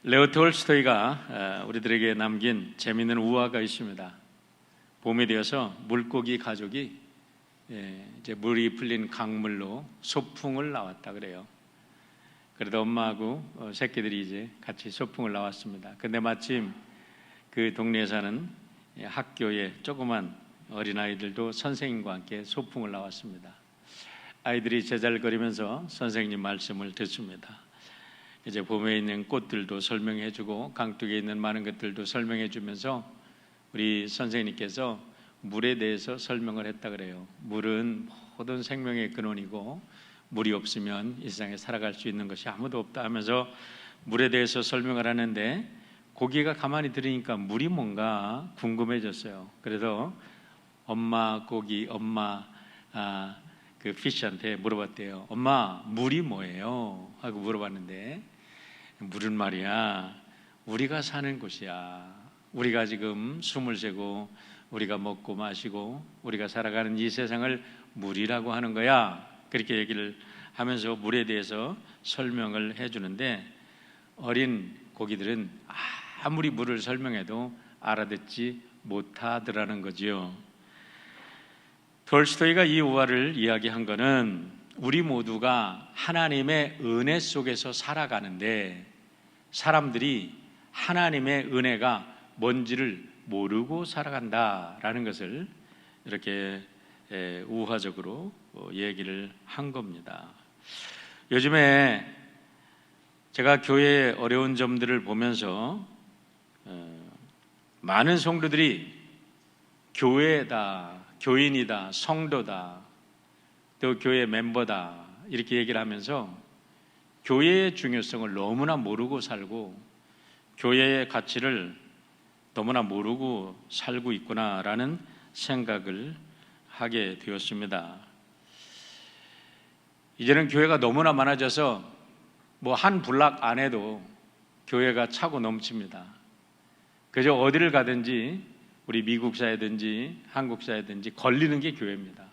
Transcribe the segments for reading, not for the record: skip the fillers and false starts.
레오 톨스토이가 우리들에게 남긴 재미있는 우화가 있습니다. 봄이 되어서 물고기 가족이 이제 물이 풀린 강물로 소풍을 나왔다 그래요. 그래도 엄마하고 새끼들이 이제 같이 소풍을 나왔습니다. 근데 마침 그 동네에 사는 학교에 조그만 어린아이들도 선생님과 함께 소풍을 나왔습니다. 아이들이 제잘거리면서 선생님 말씀을 듣습니다. 이제 봄에 있는 꽃들도 설명해 주고 강둑에 있는 많은 것들도 설명해 주면서 우리 선생님께서 물에 대해서 설명을 했다 그래요. 물은 모든 생명의 근원이고 물이 없으면 이 세상에 살아갈 수 있는 것이 아무도 없다 하면서 물에 대해서 설명을 하는데 고기가 가만히 들으니까 물이 뭔가 궁금해졌어요. 그래서 엄마 고기, 엄마 그 피쉬한테 물어봤대요. 엄마, 물이 뭐예요? 하고 물어봤는데 물은 말이야, 우리가 사는 곳이야. 우리가 지금 숨을 쉬고 우리가 먹고 마시고 우리가 살아가는 이 세상을 물이라고 하는 거야. 그렇게 얘기를 하면서 물에 대해서 설명을 해주는데 어린 고기들은 아무리 물을 설명해도 알아듣지 못하더라는 거지요. 톨스토이가 이 우화를 이야기한 것은 우리 모두가 하나님의 은혜 속에서 살아가는데 사람들이 하나님의 은혜가 뭔지를 모르고 살아간다라는 것을 이렇게 우화적으로 얘기를 한 겁니다. 요즘에 제가 교회의 어려운 점들을 보면서 많은 성도들이 교회다, 교인이다, 성도다, 또 교회 멤버다 이렇게 얘기를 하면서 교회의 중요성을 너무나 모르고 살고 교회의 가치를 너무나 모르고 살고 있구나라는 생각을 하게 되었습니다. 이제는 교회가 너무나 많아져서 뭐 한 블락 안에도 교회가 차고 넘칩니다. 그저 어디를 가든지 우리 미국 사회든지 한국 사회든지 걸리는 게 교회입니다.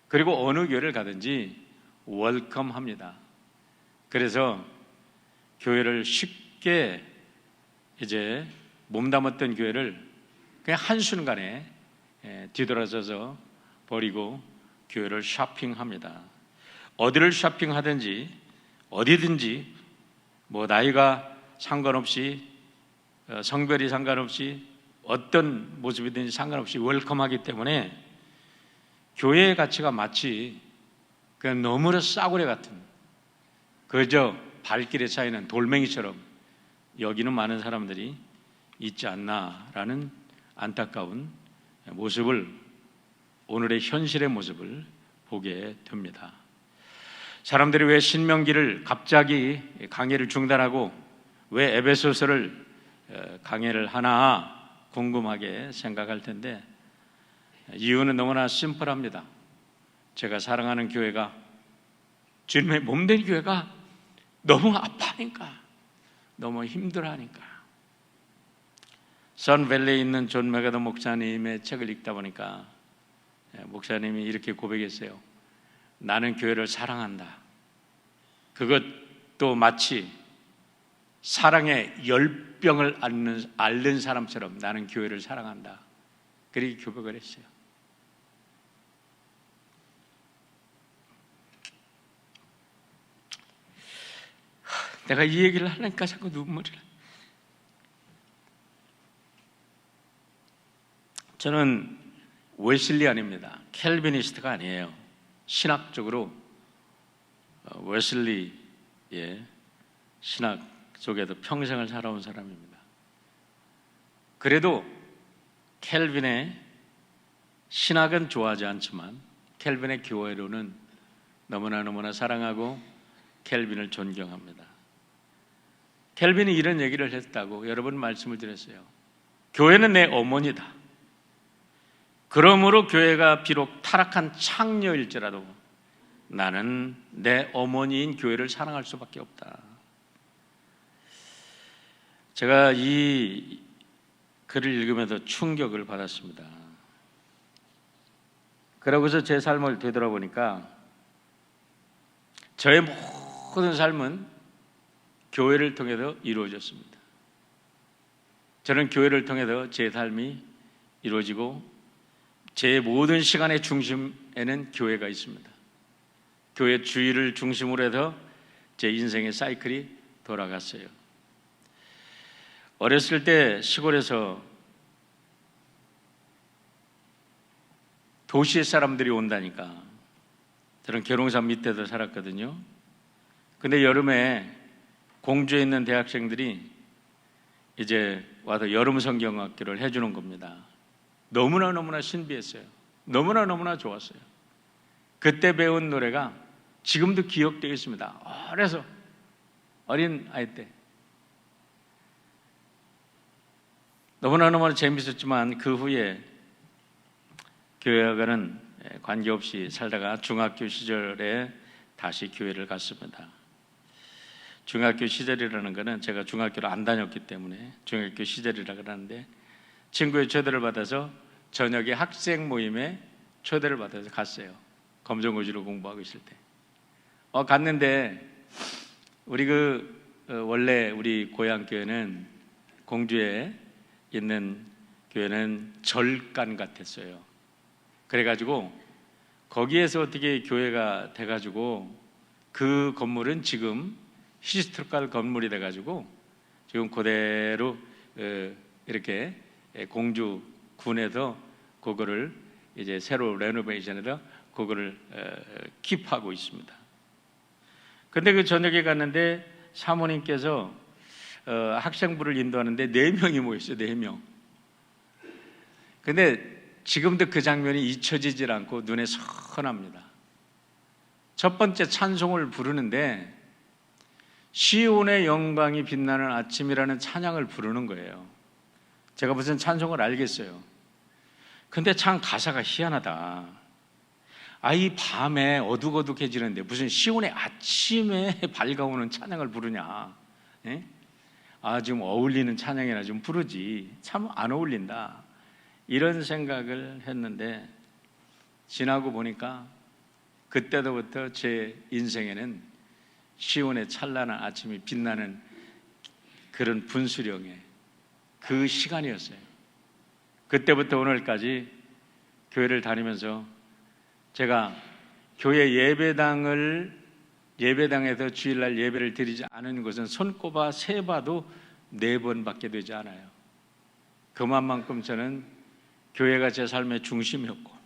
그리고 어느 교회를 가든지 웰컴합니다. 그래서 교회를 쉽게 이제 몸담았던 교회를 그냥 한순간에 뒤돌아서서 버리고 교회를 쇼핑합니다. 어디를 쇼핑하든지 어디든지 뭐 나이가 상관없이 성별이 상관없이 어떤 모습이든지 상관없이 웰컴하기 때문에 교회의 가치가 마치 그냥 너무나 싸구려 같은 그저 발길에 쌓이는 돌멩이처럼 여기는 많은 사람들이 있지 않나라는 안타까운 모습을 오늘의 현실의 모습을 보게 됩니다. 사람들이 왜 신명기를 갑자기 강의를 중단하고 왜 에베소서를 강의를 하나 궁금하게 생각할 텐데 이유는 너무나 심플합니다. 제가 사랑하는 교회가 주님의 몸된 교회가 너무 아파하니까 너무 힘들어하니까. 선밸리에 있는 존 메가더 목사님의 책을 읽다 보니까 목사님이 이렇게 고백했어요. 나는 교회를 사랑한다. 그것도 마치 사랑의 열병을 앓는 사람처럼 나는 교회를 사랑한다. 그렇게 고백을 했어요. 내가 이 얘기를 하니까 자꾸 눈물이 나. 저는 웨슬리안입니다. 캘비니스트가 아니에요. 신학적으로 웨슬리의 신학 속에도 평생을 살아온 사람입니다. 그래도 캘빈의 신학은 좋아하지 않지만 캘빈의 교회로는 너무나 사랑하고 캘빈을 존경합니다. 캘빈이 이런 얘기를 했다고 여러 번 말씀을 드렸어요. 교회는 내 어머니다. 그러므로 교회가 비록 타락한 창녀일지라도 나는 내 어머니인 교회를 사랑할 수밖에 없다. 제가 이 글을 읽으면서 충격을 받았습니다. 그러고서 제 삶을 되돌아보니까 저의 모든 삶은 교회를 통해서 이루어졌습니다. 저는 교회를 통해서 제 삶이 이루어지고 제 모든 시간의 중심에는 교회가 있습니다. 교회 주일을 중심으로 해서 제 인생의 사이클이 돌아갔어요. 어렸을 때 시골에서 도시의 사람들이 온다니까 저는 계룡산 밑에서 살았거든요. 근데 여름에 공주에 있는 대학생들이 이제 와서 여름 성경학교를 해주는 겁니다. 너무나 신비했어요. 너무나 좋았어요. 그때 배운 노래가 지금도 기억되어 있습니다. 그래서 어린 아이 때 너무나 재밌었지만 그 후에 교회와는 관계없이 살다가 중학교 시절에 다시 교회를 갔습니다. 중학교 시절이라는 것은 제가 중학교를 안 다녔기 때문에 중학교 시절이라고 하는데 친구의 초대를 받아서 저녁에 학생 모임에 초대를 받아서 갔어요. 검정고시로 공부하고 있을 때. 갔는데 우리 원래 우리 고향 교회는 공주에 있는 교회는 절간 같았어요. 그래가지고 거기에서 어떻게 교회가 돼가지고 그 건물은 지금 히스토리컬 건물이 돼가지고 지금 그대로 이렇게 공주군에서 그거를 이제 새로 레노베이션해서 그거를 킵하고 있습니다. 근데 그 저녁에 갔는데 사모님께서 학생부를 인도하는데 4명이 모였어요. 4명. 근데 지금도 그 장면이 잊혀지질 않고 눈에 선합니다. 첫 번째 찬송을 부르는데 시온의 영광이 빛나는 아침이라는 찬양을 부르는 거예요. 제가 무슨 찬송을 알겠어요. 근데 참 가사가 희한하다. 이 밤에 어둑어둑해지는데 무슨 시온의 아침에 밝아오는 찬양을 부르냐. 예? 지금 어울리는 찬양이나 좀 부르지. 참 안 어울린다. 이런 생각을 했는데 지나고 보니까 그때부터 제 인생에는 시온의 찬란한 아침이 빛나는 그런 분수령의 그 시간이었어요. 그때부터 오늘까지 교회를 다니면서 제가 교회 예배당에서 주일날 예배를 드리지 않은 것은 손꼽아 세봐도 4번밖에 되지 않아요. 그만큼 저는 교회가 제 삶의 중심이었고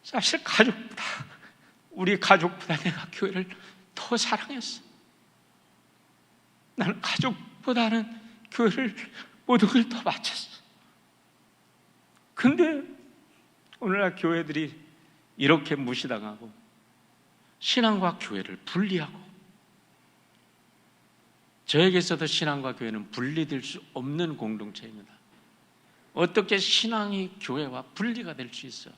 사실 우리 가족보다 내가 교회를 더 사랑했어. 나는 가족보다는 교회를 모든 걸 더 바쳤어. 근데 오늘날 교회들이 이렇게 무시당하고 신앙과 교회를 분리하고 저에게 있어도 신앙과 교회는 분리될 수 없는 공동체입니다. 어떻게 신앙이 교회와 분리가 될 수 있어?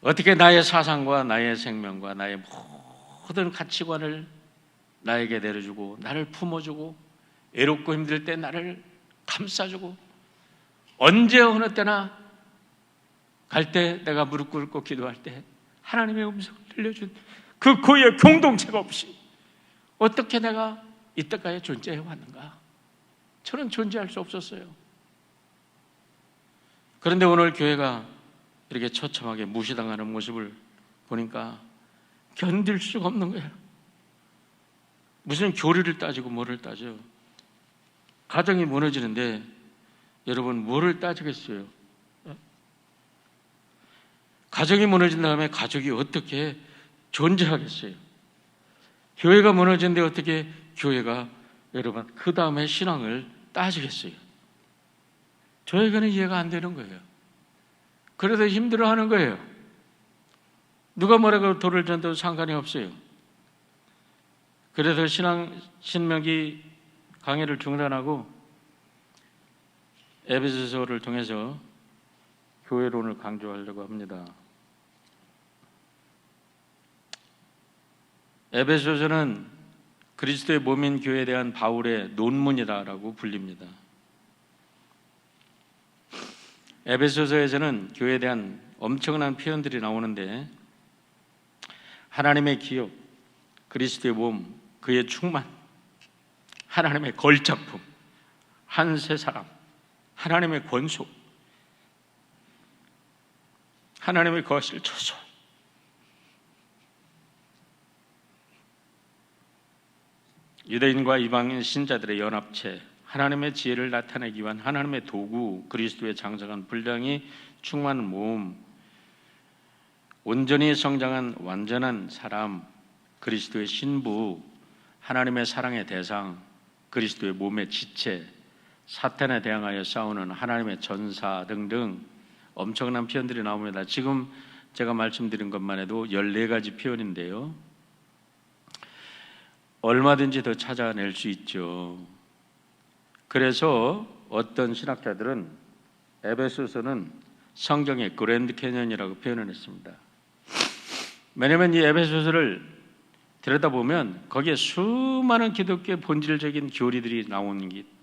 어떻게 나의 사상과 나의 생명과 나의 모든 가치관을 나에게 내려주고 나를 품어주고 애롭고 힘들 때 나를 감싸주고 언제 어느 때나 갈 때 내가 무릎 꿇고 기도할 때 하나님의 음성을 들려준 그 고유의 공동체가 없이 어떻게 내가 이때까지 존재해 왔는가? 저는 존재할 수 없었어요. 그런데 오늘 교회가 이렇게 처참하게 무시당하는 모습을 보니까 견딜 수가 없는 거예요. 무슨 교리를 따지고 뭐를 따져. 가정이 무너지는데 여러분 뭐를 따지겠어요? 가정이 무너진 다음에 가족이 어떻게 존재하겠어요? 교회가 무너진데 어떻게 교회가 여러분 그 다음에 신앙을 따지겠어요? 저에게는 이해가 안 되는 거예요. 그래서 힘들어하는 거예요. 누가 뭐라고 돌을 던져도 상관이 없어요. 그래서 신명기 강의를 중단하고 에베소서를 통해서 교회론을 강조하려고 합니다. 에베소서는 그리스도의 몸인 교회에 대한 바울의 논문이라고 불립니다. 에베소서에서는 교회에 대한 엄청난 표현들이 나오는데 하나님의 기업, 그리스도의 몸, 그의 충만, 하나님의 걸작품, 한 세 사람, 하나님의 권속, 하나님의 거실 처소, 유대인과 이방인 신자들의 연합체, 하나님의 지혜를 나타내기 위한 하나님의 도구, 그리스도의 장성한 분량이 충만한 몸, 온전히 성장한 완전한 사람, 그리스도의 신부, 하나님의 사랑의 대상, 그리스도의 몸의 지체, 사탄에 대항하여 싸우는 하나님의 전사 등등 엄청난 표현들이 나옵니다. 지금 제가 말씀드린 것만 해도 14가지 표현인데요. 얼마든지 더 찾아낼 수 있죠. 그래서 어떤 신학자들은 에베소서는 성경의 그랜드 캐년이라고 표현을 했습니다. 왜냐하면 이 에베소서를 들여다보면 거기에 수많은 기독교의 본질적인 교리들이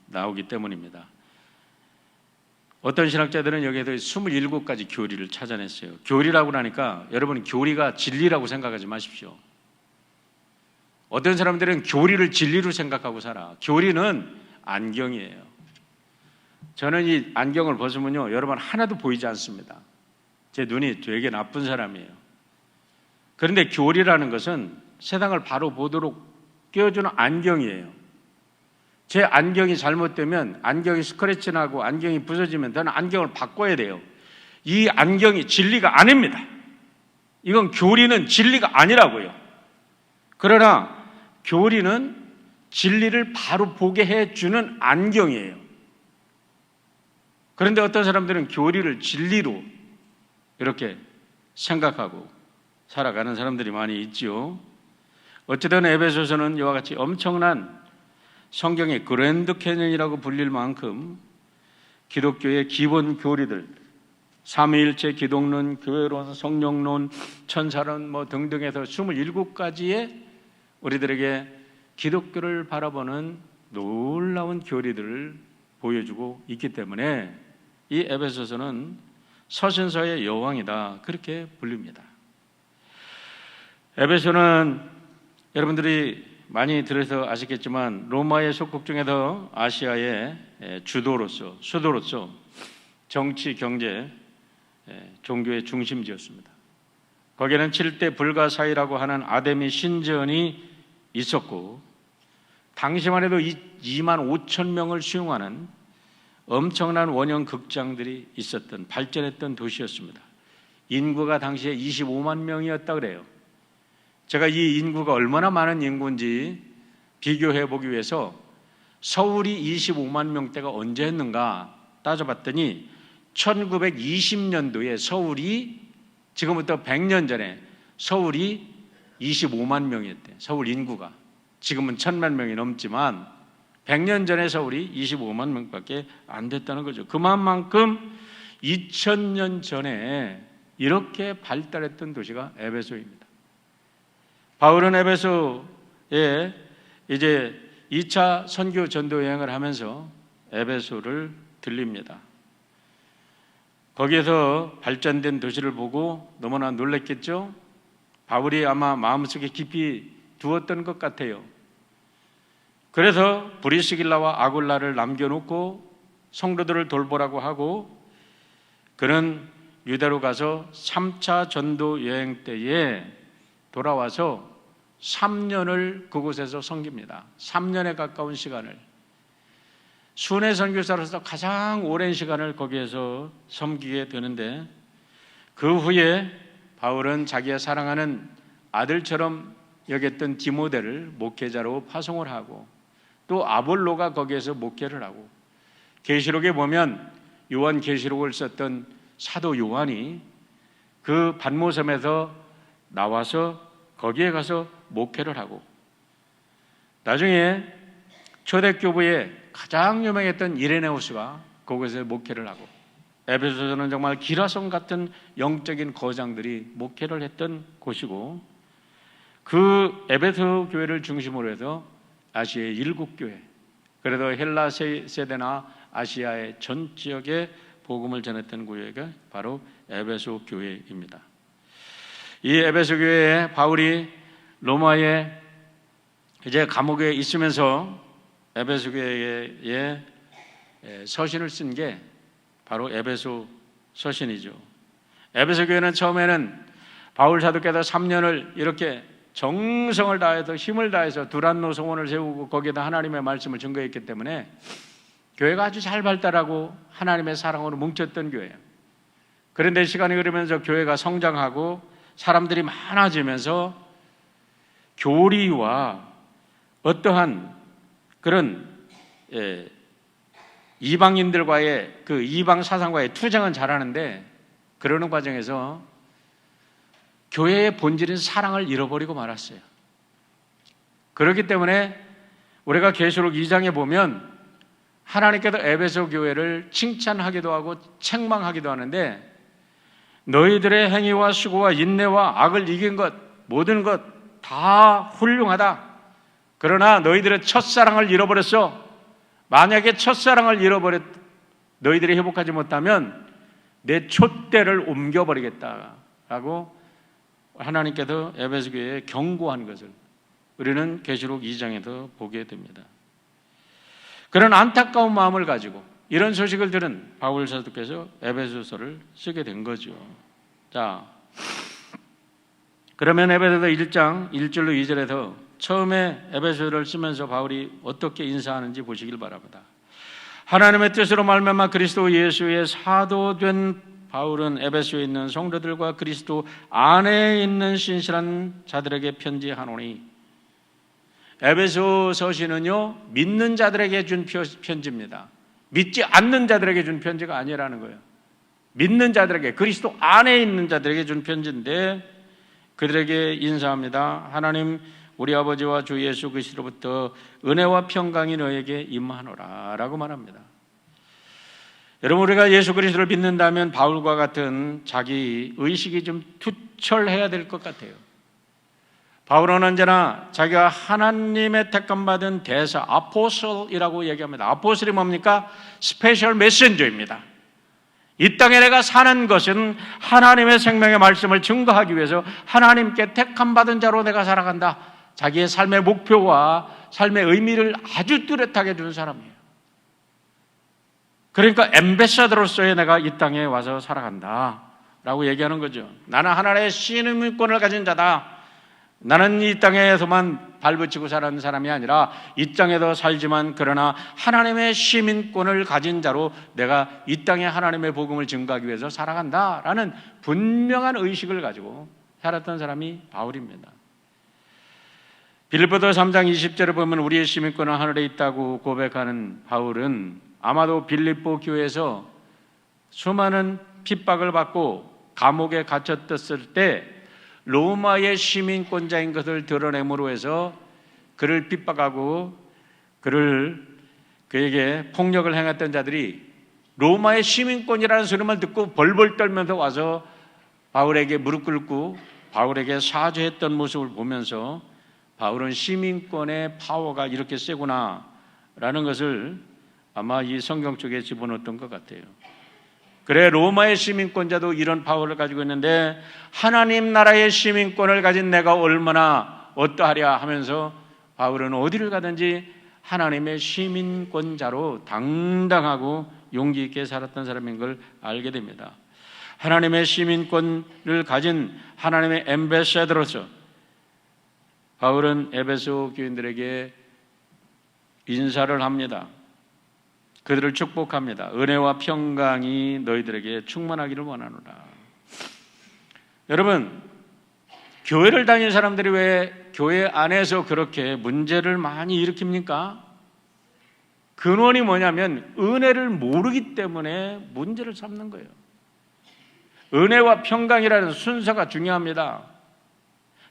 나오기 때문입니다. 어떤 신학자들은 여기에도 27가지 교리를 찾아냈어요. 교리라고 하니까 여러분 교리가 진리라고 생각하지 마십시오. 어떤 사람들은 교리를 진리로 생각하고 살아. 교리는 안경이에요. 저는 이 안경을 벗으면요, 여러분 하나도 보이지 않습니다. 제 눈이 되게 나쁜 사람이에요. 그런데 교리라는 것은 세상을 바로 보도록 끼워주는 안경이에요. 제 안경이 잘못되면 안경이 스크래치 나고 안경이 부서지면 저는 안경을 바꿔야 돼요. 이 안경이 진리가 아닙니다. 이건 교리는 진리가 아니라고요. 그러나 교리는 진리를 바로 보게 해주는 안경이에요. 그런데 어떤 사람들은 교리를 진리로 이렇게 생각하고 살아가는 사람들이 많이 있지요. 어쨌든 에베소서는 이와 같이 엄청난 성경의 그랜드 캐년이라고 불릴 만큼 기독교의 기본 교리들, 삼위일체, 기독론, 교회론, 성령론, 천사론 등등해서 27가지의 우리들에게 기독교를 바라보는 놀라운 교리들을 보여주고 있기 때문에 이 에베소서는 서신서의 여왕이다, 그렇게 불립니다. 에베소는 여러분들이 많이 들어서 아시겠지만 로마의 속국 중에서 아시아의 주도로서, 수도로서 정치, 경제, 종교의 중심지였습니다. 거기에는 7대 불가사의라고 하는 아데미 신전이 있었고 당시만 해도 2만 5천 명을 수용하는 엄청난 원형 극장들이 있었던 발전했던 도시였습니다. 인구가 당시에 25만 명이었다 그래요. 제가 이 인구가 얼마나 많은 인구인지 비교해 보기 위해서 서울이 25만 명대가 언제 했는가 따져봤더니 1920년도에 서울이, 지금부터 100년 전에 서울이 25만 명이었대요. 서울 인구가. 지금은 1000만 명이 넘지만 100년 전에 서울이 25만 명밖에 안 됐다는 거죠. 그만큼 2000년 전에 이렇게 발달했던 도시가 에베소입니다. 바울은 에베소에 이제 2차 선교 전도 여행을 하면서 에베소를 들립니다. 거기에서 발전된 도시를 보고 너무나 놀랐겠죠? 바울이 아마 마음속에 깊이 두었던 것 같아요. 그래서 브리스길라와 아굴라를 남겨놓고 성도들을 돌보라고 하고 그는 유대로 가서 3차 전도 여행 때에 돌아와서 3년을 그곳에서 섬깁니다. 3년에 가까운 시간을. 순회 선교사로서 가장 오랜 시간을 거기에서 섬기게 되는데 그 후에 바울은 자기가 사랑하는 아들처럼 여겼던 디모데를 목회자로 파송을 하고 또 아볼로가 거기에서 목회를 하고 계시록에 보면 요한계시록을 썼던 사도 요한이 그 반모섬에서 나와서 거기에 가서 목회를 하고 나중에 초대교부의 가장 유명했던 이레네우스가 거기서 목회를 하고 에베소서는 정말 기라성 같은 영적인 거장들이 목회를 했던 곳이고 그 에베소 교회를 중심으로 해서 아시아의 7교회, 그래도 헬라 세대나 아시아의 전 지역에 복음을 전했던 교회가 바로 에베소 교회입니다. 이 에베소 교회에 바울이 로마에 이제 감옥에 있으면서 에베소 교회에 서신을 쓴 게 바로 에베소 서신이죠. 에베소 교회는 처음에는 바울 사도께서 3년을 이렇게 정성을 다해서 힘을 다해서 두란노 성원을 세우고 거기에다 하나님의 말씀을 증거했기 때문에 교회가 아주 잘 발달하고 하나님의 사랑으로 뭉쳤던 교회예요. 그런데 시간이 흐르면서 교회가 성장하고 사람들이 많아지면서 교리와 어떠한 그런 이방인들과의 그 이방 사상과의 투쟁은 잘하는데 그러는 과정에서 교회의 본질인 사랑을 잃어버리고 말았어요. 그렇기 때문에 우리가 계시록 2장에 보면 하나님께서 에베소 교회를 칭찬하기도 하고 책망하기도 하는데 너희들의 행위와 수고와 인내와 악을 이긴 것 모든 것 다 훌륭하다. 그러나 너희들의 첫사랑을 잃어버렸어. 만약에 첫사랑을 너희들이 회복하지 못하면 내 촛대를 옮겨버리겠다라고 하나님께서 에베소 교회에 경고한 것을 우리는 계시록 2장에서 보게 됩니다. 그런 안타까운 마음을 가지고 이런 소식을 들은 바울 사도께서 에베소서를 쓰게 된 거죠. 자, 그러면 에베소서 1장 1절로 2절에서 처음에 에베소를 쓰면서 바울이 어떻게 인사하는지 보시길 바랍니다. 하나님의 뜻으로 말미암아 그리스도 예수의 사도된 바울은 에베소에 있는 성도들과 그리스도 안에 있는 신실한 자들에게 편지하노니. 에베소 서신은요 믿는 자들에게 준 편지입니다. 믿지 않는 자들에게 준 편지가 아니라는 거예요. 믿는 자들에게, 그리스도 안에 있는 자들에게 준 편지인데 그들에게 인사합니다. 하나님 우리 아버지와 주 예수 그리스도로부터 은혜와 평강이 너에게 임하노라 라고 말합니다. 여러분, 우리가 예수 그리스도를 믿는다면 바울과 같은 자기 의식이 좀 투철해야 될 것 같아요. 바울은 언제나 자기가 하나님의 택함받은 대사, 아포슬이라고 얘기합니다. 아포슬이 뭡니까? 스페셜 메신저입니다. 이 땅에 내가 사는 것은 하나님의 생명의 말씀을 증거하기 위해서 하나님께 택함받은 자로 내가 살아간다. 자기의 삶의 목표와 삶의 의미를 아주 뚜렷하게 준 사람이에요. 그러니까 엠베서더로서의 내가 이 땅에 와서 살아간다 라고 얘기하는 거죠. 나는 하나님의 시민권을 가진 자다. 나는 이 땅에서만 발붙이고 사는 사람이 아니라 이 땅에도 살지만 그러나 하나님의 시민권을 가진 자로 내가 이 땅에 하나님의 복음을 증거하기 위해서 살아간다라는 분명한 의식을 가지고 살았던 사람이 바울입니다. 빌립보서 3장 20절을 보면 우리의 시민권은 하늘에 있다고 고백하는 바울은 아마도 빌립보 교회에서 수많은 핍박을 받고 감옥에 갇혔을 때 로마의 시민권자인 것을 드러냄으로 해서 그를 핍박하고 그에게 폭력을 행했던 자들이 로마의 시민권이라는 소리만 듣고 벌벌 떨면서 와서 바울에게 무릎 꿇고 바울에게 사죄했던 모습을 보면서 바울은 시민권의 파워가 이렇게 세구나 라는 것을 아마 이 성경 쪽에 집어넣었던 것 같아요. 그래, 로마의 시민권자도 이런 파워를 가지고 있는데 하나님 나라의 시민권을 가진 내가 얼마나 어떠하랴 하면서 바울은 어디를 가든지 하나님의 시민권자로 당당하고 용기 있게 살았던 사람인 걸 알게 됩니다. 하나님의 시민권을 가진 하나님의 엠베서더로서 바울은 에베소 교인들에게 인사를 합니다. 그들을 축복합니다. 은혜와 평강이 너희들에게 충만하기를 원하노라. 여러분, 교회를 다니는 사람들이 왜 교회 안에서 그렇게 문제를 많이 일으킵니까? 근원이 뭐냐면 은혜를 모르기 때문에 문제를 삼는 거예요. 은혜와 평강이라는 순서가 중요합니다.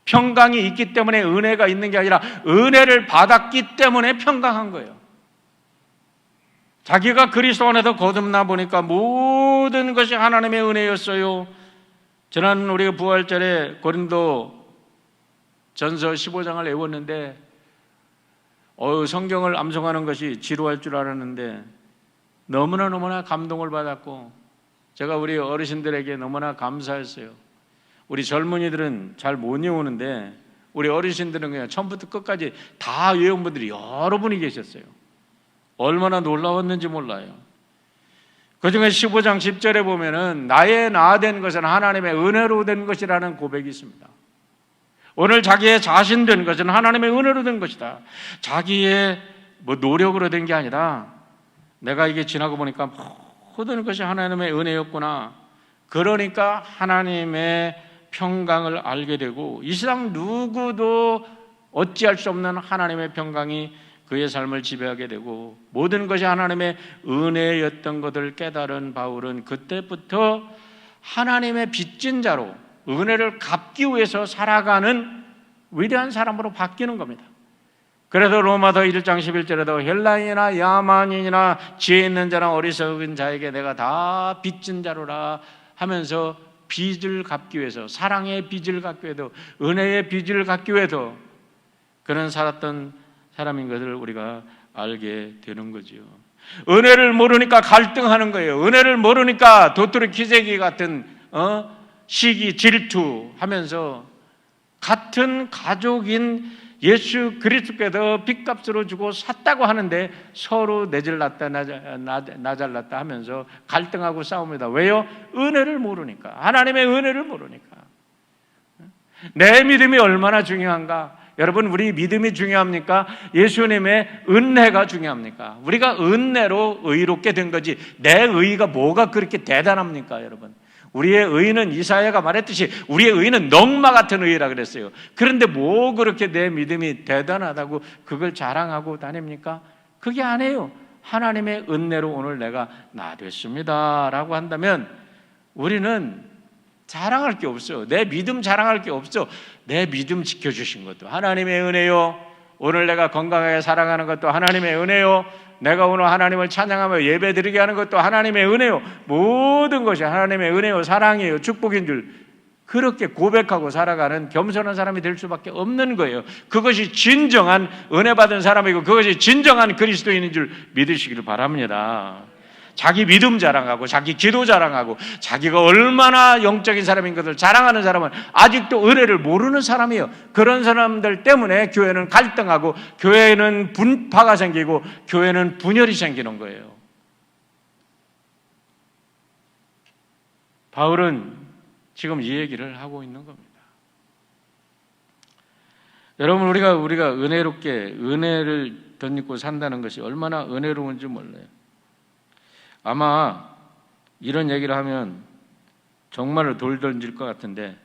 평강이 있기 때문에 은혜가 있는 게 아니라 은혜를 받았기 때문에 평강한 거예요. 자기가 그리스도 안에서 거듭나 보니까 모든 것이 하나님의 은혜였어요. 지난 우리가 부활절에 고린도 전서 15장을 외웠는데 성경을 암송하는 것이 지루할 줄 알았는데 너무나 감동을 받았고 제가 우리 어르신들에게 너무나 감사했어요. 우리 젊은이들은 잘 못 외우는데 우리 어르신들은 그냥 처음부터 끝까지 다 외운 분들이 여러 분이 계셨어요. 얼마나 놀라웠는지 몰라요. 그중에 15장 10절에 보면은 나의 나 된 것은 하나님의 은혜로 된 것이라는 고백이 있습니다. 오늘 자기의 자신 된 것은 하나님의 은혜로 된 것이다. 자기의 노력으로 된 게 아니라 내가 이게 지나고 보니까 모든 것이 하나님의 은혜였구나. 그러니까 하나님의 평강을 알게 되고 이 세상 누구도 어찌할 수 없는 하나님의 평강이 그의 삶을 지배하게 되고 모든 것이 하나님의 은혜였던 것을 깨달은 바울은 그때부터 하나님의 빚진 자로 은혜를 갚기 위해서 살아가는 위대한 사람으로 바뀌는 겁니다. 그래서 로마서 1장 11절에도 헬라인이나 야만인이나 지혜 있는 자나 어리석은 자에게 내가 다 빚진 자로라 하면서 빚을 갚기 위해서, 사랑의 빚을 갚기 위해서, 은혜의 빚을 갚기 위해서 그는 살았던 사람인 것을 우리가 알게 되는 거지요. 은혜를 모르니까 갈등하는 거예요. 은혜를 모르니까 도토리 키재기 같은 시기, 질투하면서 같은 가족인 예수 그리스도께서 빚값으로 주고 샀다고 하는데 서로 내 잘났다 나 잘났다 하면서 갈등하고 싸웁니다. 왜요? 은혜를 모르니까. 하나님의 은혜를 모르니까. 내 믿음이 얼마나 중요한가? 여러분, 우리 믿음이 중요합니까? 예수님의 은혜가 중요합니까? 우리가 은혜로 의롭게 된 거지 내 의가 뭐가 그렇게 대단합니까? 여러분, 우리의 의는 이사야가 말했듯이 우리의 의는 넝마 같은 의라 그랬어요. 그런데 뭐 그렇게 내 믿음이 대단하다고 그걸 자랑하고 다닙니까? 그게 아니에요. 하나님의 은혜로 오늘 내가 나 됐습니다 라고 한다면 우리는 자랑할 게 없어요. 내 믿음 자랑할 게 없어. 내 믿음 지켜주신 것도 하나님의 은혜요. 오늘 내가 건강하게 살아가는 것도 하나님의 은혜요. 내가 오늘 하나님을 찬양하며 예배드리게 하는 것도 하나님의 은혜요. 모든 것이 하나님의 은혜요, 사랑이에요, 축복인 줄 그렇게 고백하고 살아가는 겸손한 사람이 될 수밖에 없는 거예요. 그것이 진정한 은혜 받은 사람이고 그것이 진정한 그리스도인인 줄 믿으시기를 바랍니다. 자기 믿음 자랑하고 자기 기도 자랑하고 자기가 얼마나 영적인 사람인 것을 자랑하는 사람은 아직도 은혜를 모르는 사람이에요. 그런 사람들 때문에 교회는 갈등하고 교회는 분파가 생기고 교회는 분열이 생기는 거예요. 바울은 지금 이 얘기를 하고 있는 겁니다. 여러분, 우리가 은혜롭게 은혜를 덧입고 산다는 것이 얼마나 은혜로운지 몰라요. 아마 이런 얘기를 하면 정말로 돌 던질 것 같은데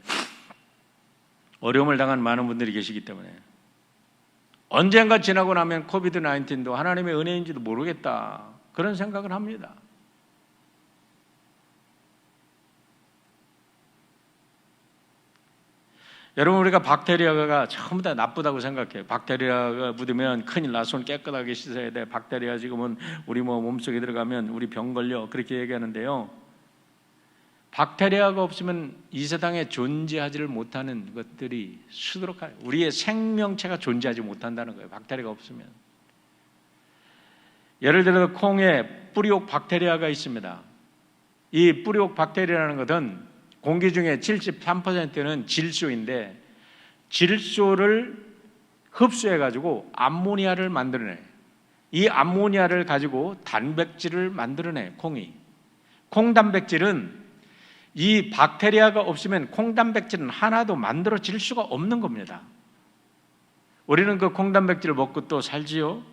어려움을 당한 많은 분들이 계시기 때문에 언젠가 지나고 나면 코비드 19도 하나님의 은혜인지도 모르겠다 그런 생각을 합니다. 여러분, 우리가 박테리아가 전부 다 나쁘다고 생각해요. 박테리아가 묻으면 큰일 나, 손 깨끗하게 씻어야 돼. 박테리아 지금은 우리 몸속에 들어가면 우리 병 걸려. 그렇게 얘기하는데요. 박테리아가 없으면 이 세상에 존재하지를 못하는 것들이 수두룩해요. 우리의 생명체가 존재하지 못한다는 거예요. 박테리아가 없으면. 예를 들어 콩에 뿌리옥 박테리아가 있습니다. 이 뿌리옥 박테리아라는 것은 공기 중에 73%는 질소인데 질소를 흡수해가지고 암모니아를 만들어내요. 이 암모니아를 가지고 단백질을 만들어내요. 콩이. 콩단백질은 이 박테리아가 없으면 콩단백질은 하나도 만들어질 수가 없는 겁니다. 우리는 그 콩단백질을 먹고 또 살지요.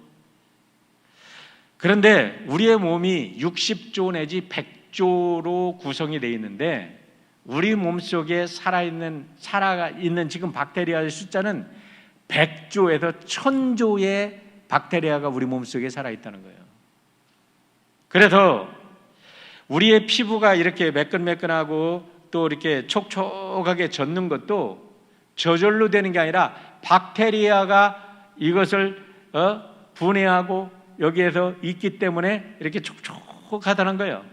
그런데 우리의 몸이 60조 내지 100조로 구성이 되어 있는데 우리 몸속에 살아있는 지금 박테리아의 숫자는 100조에서 1000조의 박테리아가 우리 몸속에 살아있다는 거예요. 그래서 우리의 피부가 이렇게 매끈매끈하고 또 이렇게 촉촉하게 젖는 것도 저절로 되는 게 아니라 박테리아가 이것을 분해하고 여기에서 있기 때문에 이렇게 촉촉하다는 거예요.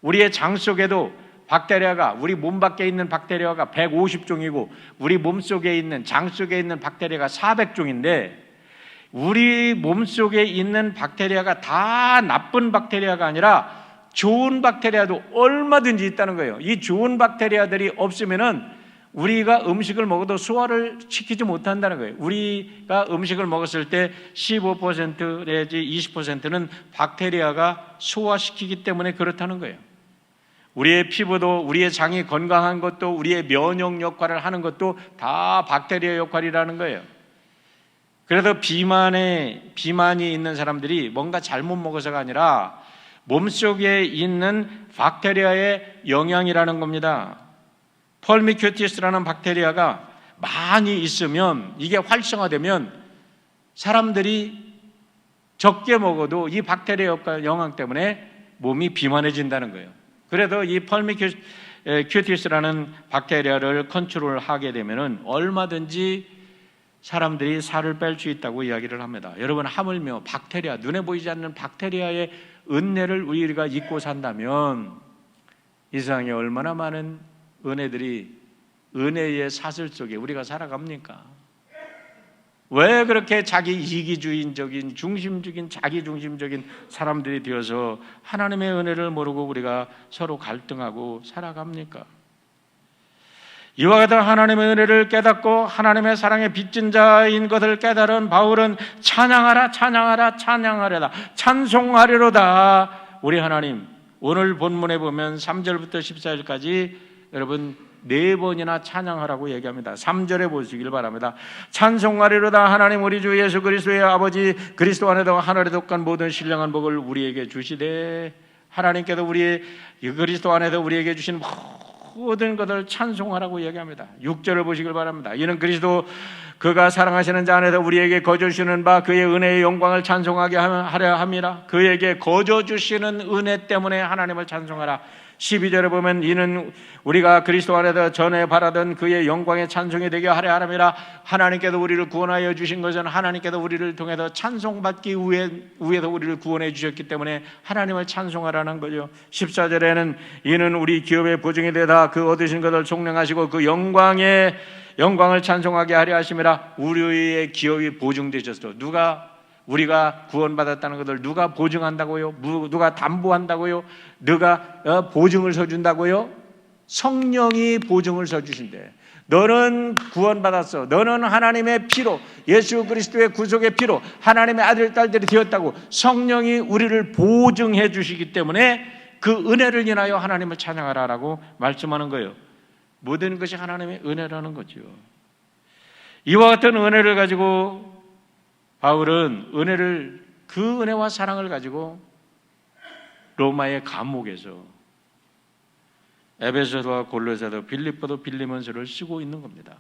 우리의 장 속에도 박테리아가, 우리 몸 밖에 있는 박테리아가 150종이고 우리 몸속에 있는, 장 속에 있는 박테리아가 400종인데 우리 몸속에 있는 박테리아가 다 나쁜 박테리아가 아니라 좋은 박테리아도 얼마든지 있다는 거예요. 이 좋은 박테리아들이 없으면은 우리가 음식을 먹어도 소화를 시키지 못한다는 거예요. 우리가 음식을 먹었을 때 15% 내지 20%는 박테리아가 소화시키기 때문에 그렇다는 거예요. 우리의 피부도, 우리의 장이 건강한 것도, 우리의 면역 역할을 하는 것도 다 박테리아 역할이라는 거예요. 그래서 비만이 있는 사람들이 뭔가 잘못 먹어서가 아니라 몸속에 있는 박테리아의 영향이라는 겁니다. 펄미큐티스라는 박테리아가 많이 있으면, 이게 활성화되면 사람들이 적게 먹어도 이 박테리아 영향 때문에 몸이 비만해진다는 거예요. 그래도 이 펄미큐티스라는 박테리아를 컨트롤하게 되면은 얼마든지 사람들이 살을 뺄 수 있다고 이야기를 합니다. 여러분, 하물며 박테리아, 눈에 보이지 않는 박테리아의 은혜를 우리가 잊고 산다면 이 세상에 얼마나 많은 은혜들이, 은혜의 사슬 속에 우리가 살아갑니까? 왜 그렇게 자기 이기주의적인, 중심적인, 자기중심적인 사람들이 되어서 하나님의 은혜를 모르고 우리가 서로 갈등하고 살아갑니까? 이와 같은 하나님의 은혜를 깨닫고 하나님의 사랑에 빚진 자인 것을 깨달은 바울은 찬양하라, 찬양하라, 찬양하려다, 찬송하리로다. 우리 하나님, 오늘 본문에 보면 3절부터 14절까지 여러분 4번이나 찬양하라고 얘기합니다. 3절에 보시길 바랍니다. 찬송하리로다. 하나님 우리 주 예수 그리스도의 아버지, 그리스도 안에도 하늘에 독한 모든 신령한 복을 우리에게 주시되, 하나님께도 우리의 그리스도 안에도 우리에게 주신 모든 것을 찬송하라고 얘기합니다. 6절을 보시길 바랍니다. 이는 그리스도 그가 사랑하시는 자 안에서 우리에게 거저 주시는 바 그의 은혜의 영광을 찬송하게 하려 함이라. 그에게 거저 주시는 은혜 때문에 하나님을 찬송하라. 12절에 보면 이는 우리가 그리스도 안에서 전에 바라던 그의 영광의 찬송이 되게 하려 함이라. 하나님께서 우리를 구원하여 주신 것은 하나님께서 우리를 통해서 찬송받기 위해서 우리를 구원해 주셨기 때문에 하나님을 찬송하라는 거죠. 14절에는 이는 우리 기업의 보증이 되다 그 얻으신 것을 총령하시고 그 영광을 찬송하게 하려 하심이라. 우리의 기업이 보증되셨어. 우리가 구원받았다는 것을 누가 보증한다고요? 누가 담보한다고요? 누가 보증을 서준다고요? 성령이 보증을 서주신대. 너는 구원받았어. 너는 하나님의 피로, 예수 그리스도의 구속의 피로 하나님의 아들, 딸들이 되었다고 성령이 우리를 보증해 주시기 때문에 그 은혜를 인하여 하나님을 찬양하라라고 말씀하는 거예요. 모든 것이 하나님의 은혜라는 거죠. 이와 같은 은혜를 가지고 바울은 그 은혜와 사랑을 가지고 로마의 감옥에서 에베소서와 골로새서, 빌립보도 빌리몬서를 쓰고 있는 겁니다.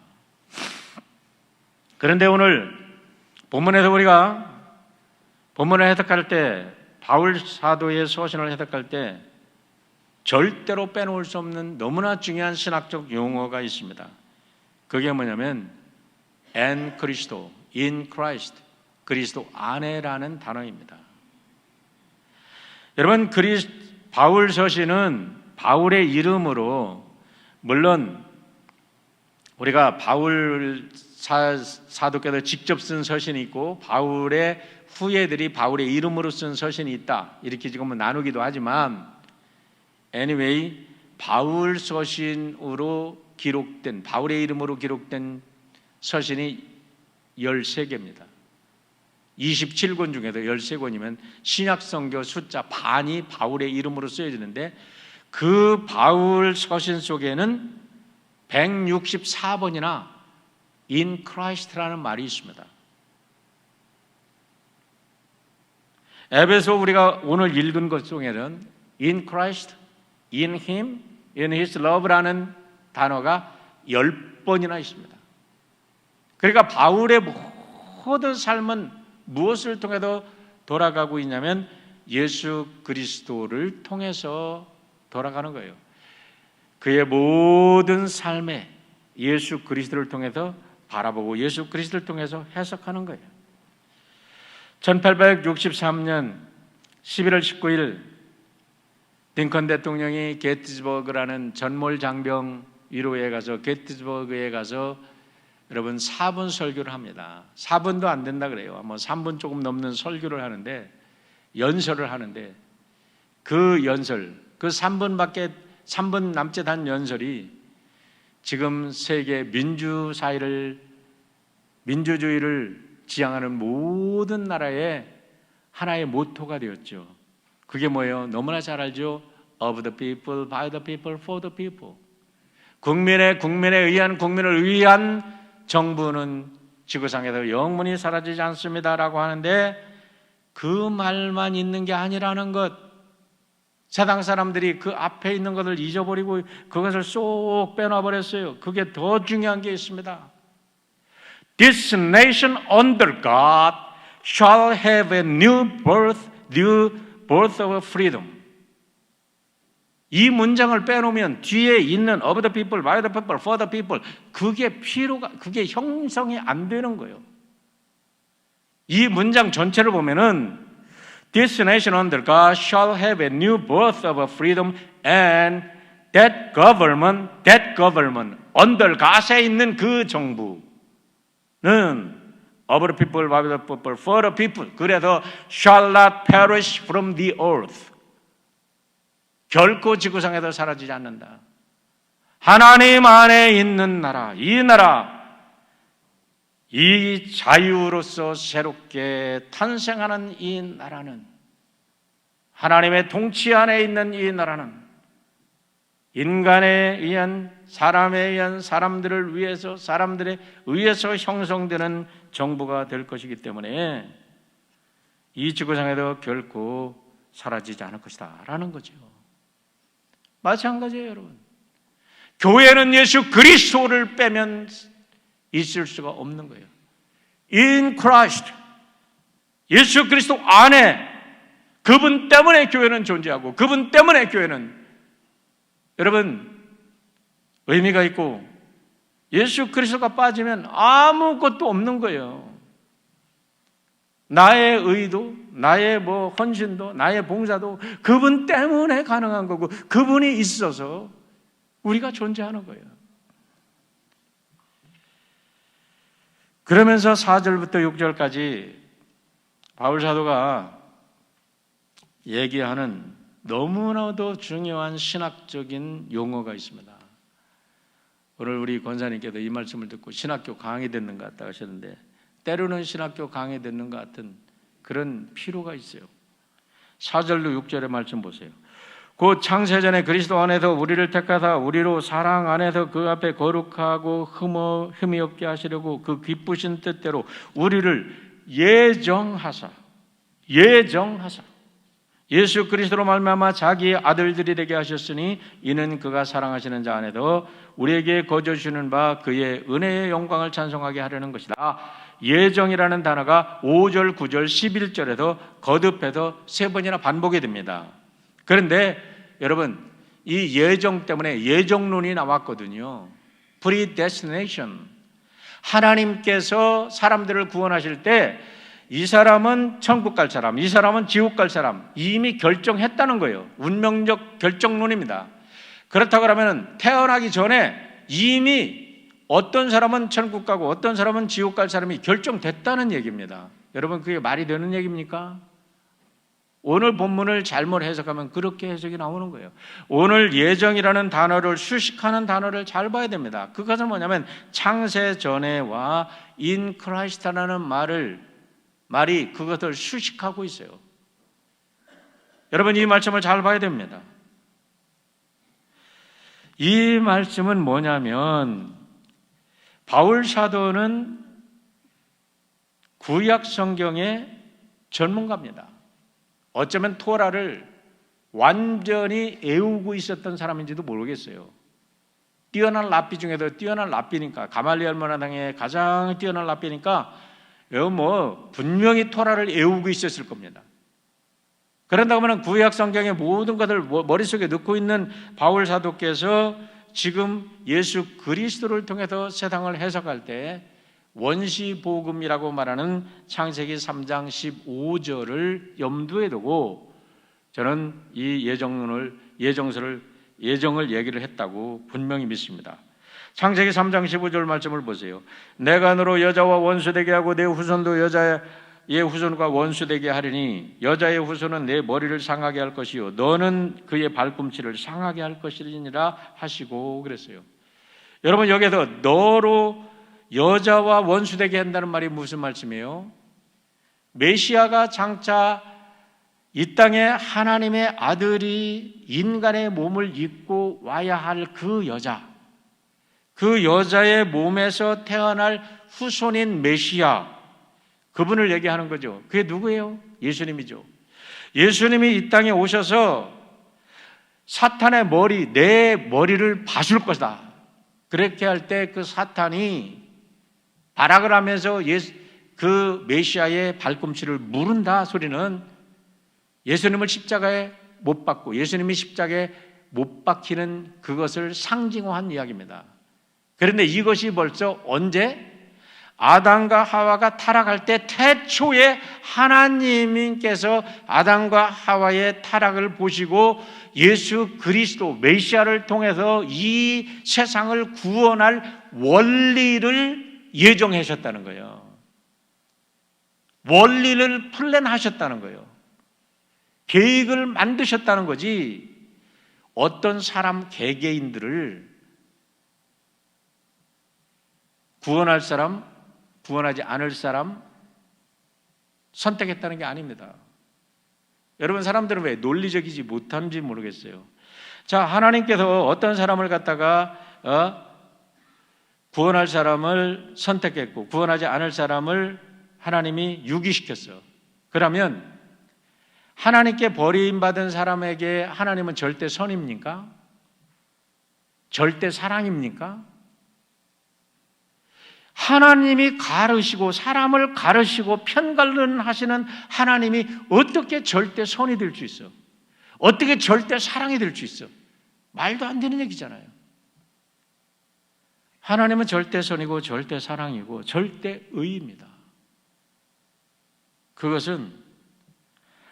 그런데 오늘 본문에서 우리가 본문을 해석할 때, 바울 사도의 서신을 해석할 때 절대로 빼놓을 수 없는 너무나 중요한 신학적 용어가 있습니다. 그게 뭐냐면 en Cristo, in Christ, 그리스도 안에라는 단어입니다. 여러분, 바울 서신은 바울의 이름으로, 물론 우리가 바울 사도께서 직접 쓴 서신이 있고 바울의 후예들이 바울의 이름으로 쓴 서신이 있다, 이렇게 지금 나누기도 하지만 anyway 바울 서신으로 기록된, 바울의 이름으로 기록된 서신이 13개입니다. 27권 중에서 13권이면 신약성교 숫자 반이 바울의 이름으로 쓰여지는데 그 바울 서신 속에는 164번이나 in Christ라는 말이 있습니다. 에베소 우리가 오늘 읽은 것 중에는 in Christ, in Him, in His love라는 단어가 10번이나 있습니다. 그러니까 바울의 모든 삶은 무엇을 통해서 돌아가고 있냐면 예수 그리스도를 통해서 돌아가는 거예요. 그의 모든 삶에 예수 그리스도를 통해서 바라보고 예수 그리스도를 통해서 해석하는 거예요. 1863년 11월 19일 링컨 대통령이 게티즈버그라는 전몰 장병 위로에 가서, 게티즈버그에 가서 여러분 4분 설교를 합니다. 4분도 안 된다 그래요. 3분 조금 넘는 설교를 하는데, 연설을 하는데, 그 연설, 그 3분 남짓 한 연설이 지금 세계 민주주의를 지향하는 모든 나라의 하나의 모토가 되었죠. 그게 뭐예요? 너무나 잘 알죠? Of the people, by the people, for the people. 국민에 의한, 국민을 위한 정부는 지구상에서 영원히 사라지지 않습니다라고 하는데 그 말만 있는 게 아니라는 것, 세상 사람들이 그 앞에 있는 것을 잊어버리고 그것을 쏙 빼놔버렸어요. 그게 더 중요한 게 있습니다. This nation under God shall have a new birth of freedom. 이 문장을 빼놓으면 뒤에 있는 of the people, by the people, for the people 그게 형성이 안 되는 거예요. 이 문장 전체를 보면은 This nation under God shall have a new birth of freedom and that government under God에 있는 그 정부는 of the people, by the people, for the people 그래서 shall not perish from the earth 결코 지구상에서 사라지지 않는다. 하나님 안에 있는 나라, 이 자유로서 새롭게 탄생하는 이 나라는, 하나님의 통치 안에 있는 이 나라는 인간에 의한, 사람에 의한, 사람들을 위해서, 사람들에 의해서 형성되는 정부가 될 것이기 때문에 이 지구상에도 결코 사라지지 않을 것이다 라는 거죠. 마찬가지예요, 여러분. 교회는 예수 그리스도를 빼면 있을 수가 없는 거예요. In Christ, 예수 그리스도 안에, 그분 때문에 교회는 존재하고 그분 때문에 교회는 여러분 의미가 있고, 예수 그리스도가 빠지면 아무것도 없는 거예요. 나의 의도, 나의 헌신도, 나의 봉사도 그분 때문에 가능한 거고 그분이 있어서 우리가 존재하는 거예요. 그러면서 4절부터 6절까지 바울 사도가 얘기하는 너무나도 중요한 신학적인 용어가 있습니다. 오늘 우리 권사님께도 이 말씀을 듣고 신학교 강의 듣는 것 같다 하셨는데, 때로는 신학교 강의 듣는 것 같은 그런 필요가 있어요. 4절로 6절의 말씀 보세요. 곧 창세전에 그리스도 안에서 우리를 택하사 우리로 사랑 안에서 그 앞에 거룩하고 흠이 없게 하시려고 그 기쁘신 뜻대로 우리를 예정하사 예수 그리스도로 말미암아 자기의 아들들이 되게 하셨으니 이는 그가 사랑하시는 자 안에서 우리에게 거저 주시는 바 그의 은혜의 영광을 찬송하게 하려는 것이다. 예정이라는 단어가 5절, 9절, 11절에서 거듭해서 3번이나 반복이 됩니다. 그런데 여러분, 이 예정 때문에 예정론이 나왔거든요. predestination. 하나님께서 사람들을 구원하실 때 이 사람은 천국 갈 사람, 이 사람은 지옥 갈 사람 이미 결정했다는 거예요. 운명적 결정론입니다. 그렇다고 하면 태어나기 전에 이미 어떤 사람은 천국 가고 어떤 사람은 지옥 갈 사람이 결정됐다는 얘기입니다. 여러분, 그게 말이 되는 얘기입니까? 오늘 본문을 잘못 해석하면 그렇게 해석이 나오는 거예요. 오늘 예정이라는 단어를 수식하는 단어를 잘 봐야 됩니다. 그것은 뭐냐면 창세 전에와 in Christ라는 말이 그것을 수식하고 있어요. 여러분, 이 말씀을 잘 봐야 됩니다. 이 말씀은 뭐냐면 바울 사도는 구약 성경의 전문가입니다. 어쩌면 토라를 완전히 애우고 있었던 사람인지도 모르겠어요. 뛰어난 랍비 중에도 뛰어난 랍비니까, 가말리엘 문화당의 가장 뛰어난 랍비니까 분명히 토라를 애우고 있었을 겁니다. 그런다고 하면 구약 성경의 모든 것을 머릿속에 넣고 있는 바울 사도께서 지금 예수 그리스도를 통해서 세상을 해석할 때 원시복음이라고 말하는 창세기 3장 15절을 염두에 두고 저는 이 예정을 얘기를 했다고 분명히 믿습니다. 창세기 3장 15절 말씀을 보세요. 내가 너로 여자와 원수되게 하고 내 후손도 후손과 원수되게 하리니 여자의 후손은 내 머리를 상하게 할 것이요 너는 그의 발꿈치를 상하게 할 것이니라 하시고 그랬어요. 여러분, 여기서 너로 여자와 원수되게 한다는 말이 무슨 말씀이에요? 메시아가 장차 이 땅에 하나님의 아들이 인간의 몸을 입고 와야 할 그 여자, 그 여자의 몸에서 태어날 후손인 메시아, 그분을 얘기하는 거죠. 그게 누구예요? 예수님이죠. 예수님이 이 땅에 오셔서 사탄의 머리, 내 머리를 봐줄 것이다. 그렇게 할 때 그 사탄이 발악을 하면서 그 메시아의 발꿈치를 무른다 소리는 예수님을 십자가에 못 박고 예수님이 십자가에 못 박히는 그것을 상징화한 이야기입니다. 그런데 이것이 벌써 언제? 아담과 하와가 타락할 때 태초에 하나님께서 아담과 하와의 타락을 보시고 예수 그리스도 메시아를 통해서 이 세상을 구원할 원리를 예정하셨다는 거예요. 원리를 플랜하셨다는 거예요. 계획을 만드셨다는 거지, 어떤 사람 개개인들을 구원할 사람, 구원하지 않을 사람 선택했다는 게 아닙니다. 여러분, 사람들은 왜 논리적이지 못한지 모르겠어요. 자, 하나님께서 어떤 사람을 갖다가 구원할 사람을 선택했고 구원하지 않을 사람을 하나님이 유기시켰어. 그러면 하나님께 버림받은 사람에게 하나님은 절대 선입니까? 절대 사랑입니까? 하나님이 가르시고 사람을 가르시고 편갈른하시는 하나님이 어떻게 절대 선이 될 수 있어? 어떻게 절대 사랑이 될 수 있어? 말도 안 되는 얘기잖아요. 하나님은 절대 선이고 절대 사랑이고 절대 의입니다. 그것은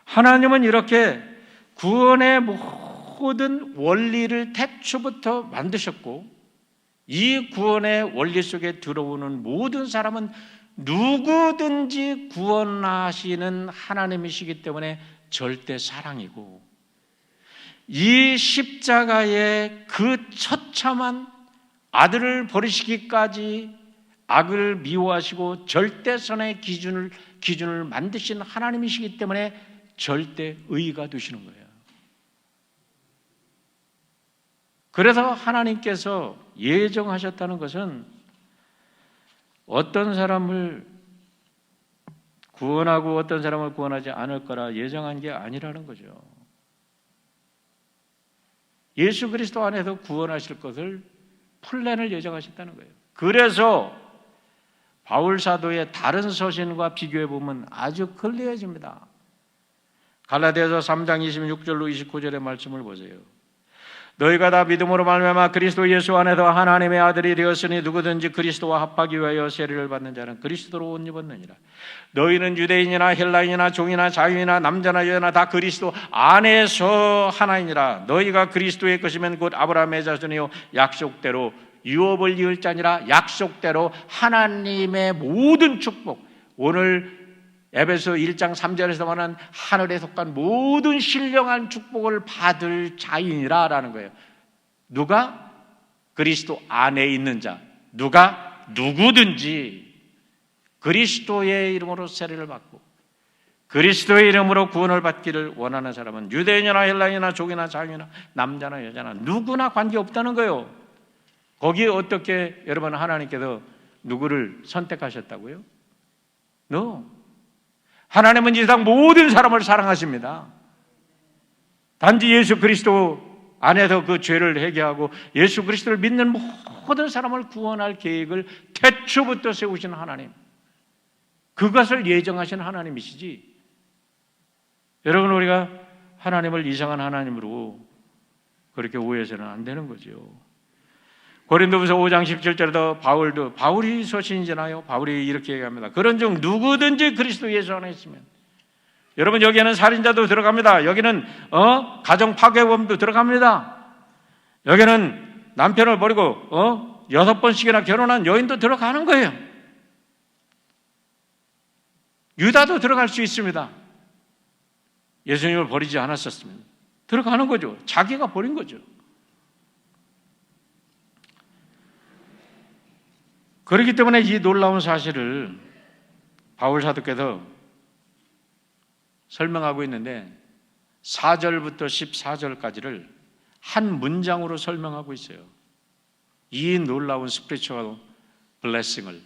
하나님은 이렇게 구원의 모든 원리를 태초부터 만드셨고 이 구원의 원리 속에 들어오는 모든 사람은 누구든지 구원하시는 하나님이시기 때문에 절대 사랑이고, 이 십자가의 그 처참한 아들을 버리시기까지 악을 미워하시고 절대선의 기준을 만드신 하나님이시기 때문에 절대 의가 되시는 거예요. 그래서 하나님께서 예정하셨다는 것은 어떤 사람을 구원하고 어떤 사람을 구원하지 않을 거라 예정한 게 아니라는 거죠. 예수 그리스도 안에서 구원하실 것을 플랜을 예정하셨다는 거예요. 그래서 바울 사도의 다른 서신과 비교해 보면 아주 클리어해집니다. 갈라디아서 3장 26절로 29절의 말씀을 보세요. 너희가 다 믿음으로 말미암아 그리스도 예수 안에서 하나님의 아들이 되었으니 누구든지 그리스도와 합하기 위하여 세례를 받는 자는 그리스도로 옷 입었느니라. 너희는 유대인이나 헬라인이나 종이나 자유이나 남자나 여자나 다 그리스도 안에서 하나이니라. 너희가 그리스도의 것이면 곧 아브라함의 자손이요 약속대로 유업을 이을 자니라. 약속대로 하나님의 모든 축복, 오늘 에베소 1장 3절에서 말하는 하늘에 속한 모든 신령한 축복을 받을 자이니라 라는 거예요. 누가? 그리스도 안에 있는 자. 누가? 누구든지 그리스도의 이름으로 세례를 받고 그리스도의 이름으로 구원을 받기를 원하는 사람은 유대인이나 헬라인이나 종이나 자유이나 남자나 여자나 누구나 관계없다는 거예요. 거기에 어떻게 여러분 하나님께서 누구를 선택하셨다고요? No. 하나님은 이 세상 모든 사람을 사랑하십니다. 단지 예수 그리스도 안에서 그 죄를 해결하고 예수 그리스도를 믿는 모든 사람을 구원할 계획을 태초부터 세우신 하나님, 그것을 예정하신 하나님이시지, 여러분 우리가 하나님을 이상한 하나님으로 그렇게 오해해서는 안 되는 거죠. 고린도후서 5장 17절에도 바울이 서신이잖아요. 바울이 이렇게 얘기합니다. 그런즉 누구든지 그리스도 예수 안에 있으면, 여러분 여기에는 살인자도 들어갑니다. 여기는 가정 파괴범도 들어갑니다. 여기는 남편을 버리고 6번씩이나 결혼한 여인도 들어가는 거예요. 유다도 들어갈 수 있습니다. 예수님을 버리지 않았었으면 들어가는 거죠. 자기가 버린 거죠. 그렇기 때문에 이 놀라운 사실을 바울 사도께서 설명하고 있는데 4절부터 14절까지를 한 문장으로 설명하고 있어요. 이 놀라운 스피리추얼 블레싱을,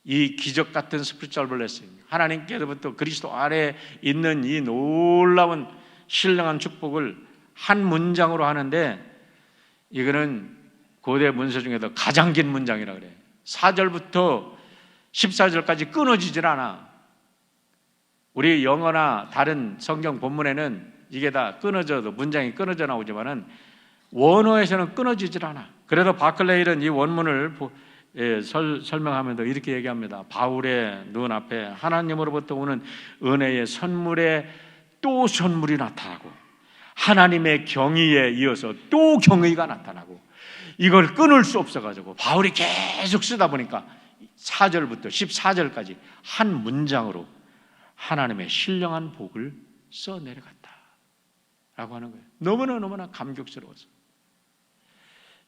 이 기적 같은 스피리추얼 블레싱, 하나님께로부터 그리스도 안에 있는 이 놀라운 신령한 축복을 한 문장으로 하는데, 이거는 고대 문서 중에도 가장 긴 문장이라 그래요. 4절부터 14절까지 끊어지질 않아. 우리 영어나 다른 성경 본문에는 이게 다 끊어져도 문장이 끊어져 나오지만은 원어에서는 끊어지질 않아. 그래도 바클레일은 이 원문을 설명하면서 이렇게 얘기합니다. 바울의 눈앞에 하나님으로부터 오는 은혜의 선물에 또 선물이 나타나고, 하나님의 경의에 이어서 또 경의가 나타나고, 이걸 끊을 수 없어가지고 바울이 계속 쓰다 보니까 4절부터 14절까지 한 문장으로 하나님의 신령한 복을 써내려갔다라고 하는 거예요. 너무나 감격스러워서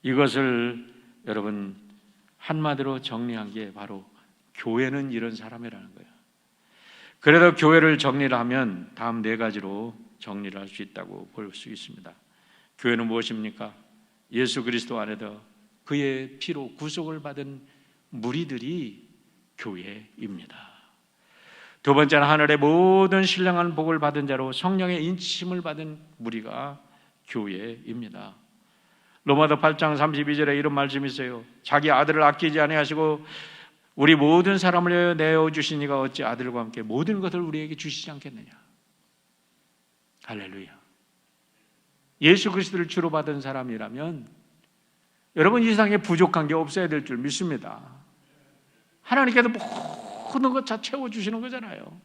이것을 여러분 한마디로 정리한 게 바로 교회는 이런 사람이라는 거예요. 그래도 교회를 정리를 하면 다음 네 가지로 정리를 할 수 있다고 볼 수 있습니다. 교회는 무엇입니까? 예수 그리스도 안에서 그의 피로 구속을 받은 무리들이 교회입니다. 두 번째는 하늘의 모든 신령한 복을 받은 자로 성령의 인치심을 받은 무리가 교회입니다. 로마서 8장 32절에 이런 말씀이 있어요. 자기 아들을 아끼지 아니하시고 우리 모든 사람을 위하여 내어주신 이가 어찌 아들과 함께 모든 것을 우리에게 주시지 않겠느냐. 할렐루야. 예수 그리스도를 주로 받은 사람이라면 여러분 이 세상에 부족한 게 없어야 될 줄 믿습니다. 하나님께서 모든 것 다 채워주시는 거잖아요.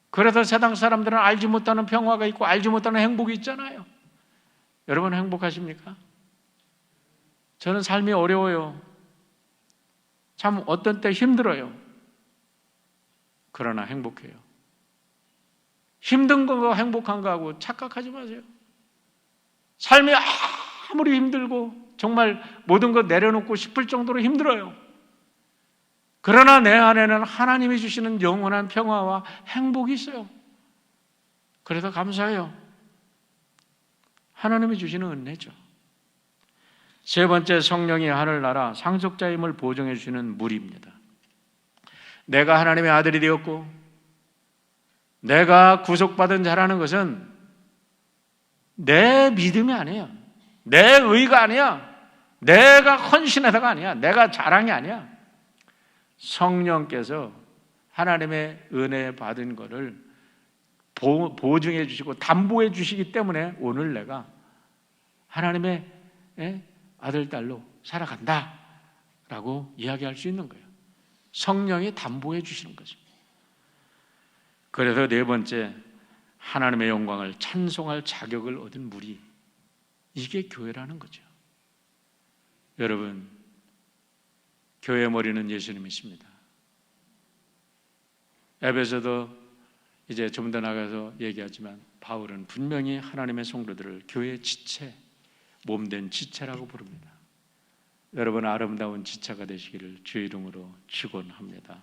그래서 세상 사람들은 알지 못하는 평화가 있고 알지 못하는 행복이 있잖아요. 여러분 행복하십니까? 저는 삶이 어려워요. 참 어떤 때 힘들어요. 그러나 행복해요. 힘든 거고 행복한 거하고 착각하지 마세요. 삶이 아무리 힘들고 정말 모든 것 내려놓고 싶을 정도로 힘들어요. 그러나 내 안에는 하나님이 주시는 영원한 평화와 행복이 있어요. 그래서 감사해요. 하나님이 주시는 은혜죠. 세 번째, 성령이 하늘나라 상속자임을 보증해 주시는 무리입니다. 내가 하나님의 아들이 되었고 내가 구속받은 자라는 것은 내 믿음이 아니에요. 내 의가 아니야. 내가 헌신해서가 아니야. 내가 자랑이 아니야. 성령께서 하나님의 은혜 받은 것을 보증해 주시고 담보해 주시기 때문에 오늘 내가 하나님의 아들, 딸로 살아간다 라고 이야기할 수 있는 거예요. 성령이 담보해 주시는 거죠. 그래서 네 번째, 하나님의 영광을 찬송할 자격을 얻은 무리, 이게 교회라는 거죠. 여러분, 교회의 머리는 예수님이십니다. 에베소도 이제 좀 더 나가서 얘기하지만 바울은 분명히 하나님의 성도들을 교회의 지체, 몸된 지체라고 부릅니다. 여러분 아름다운 지체가 되시기를 주의 이름으로 축원합니다.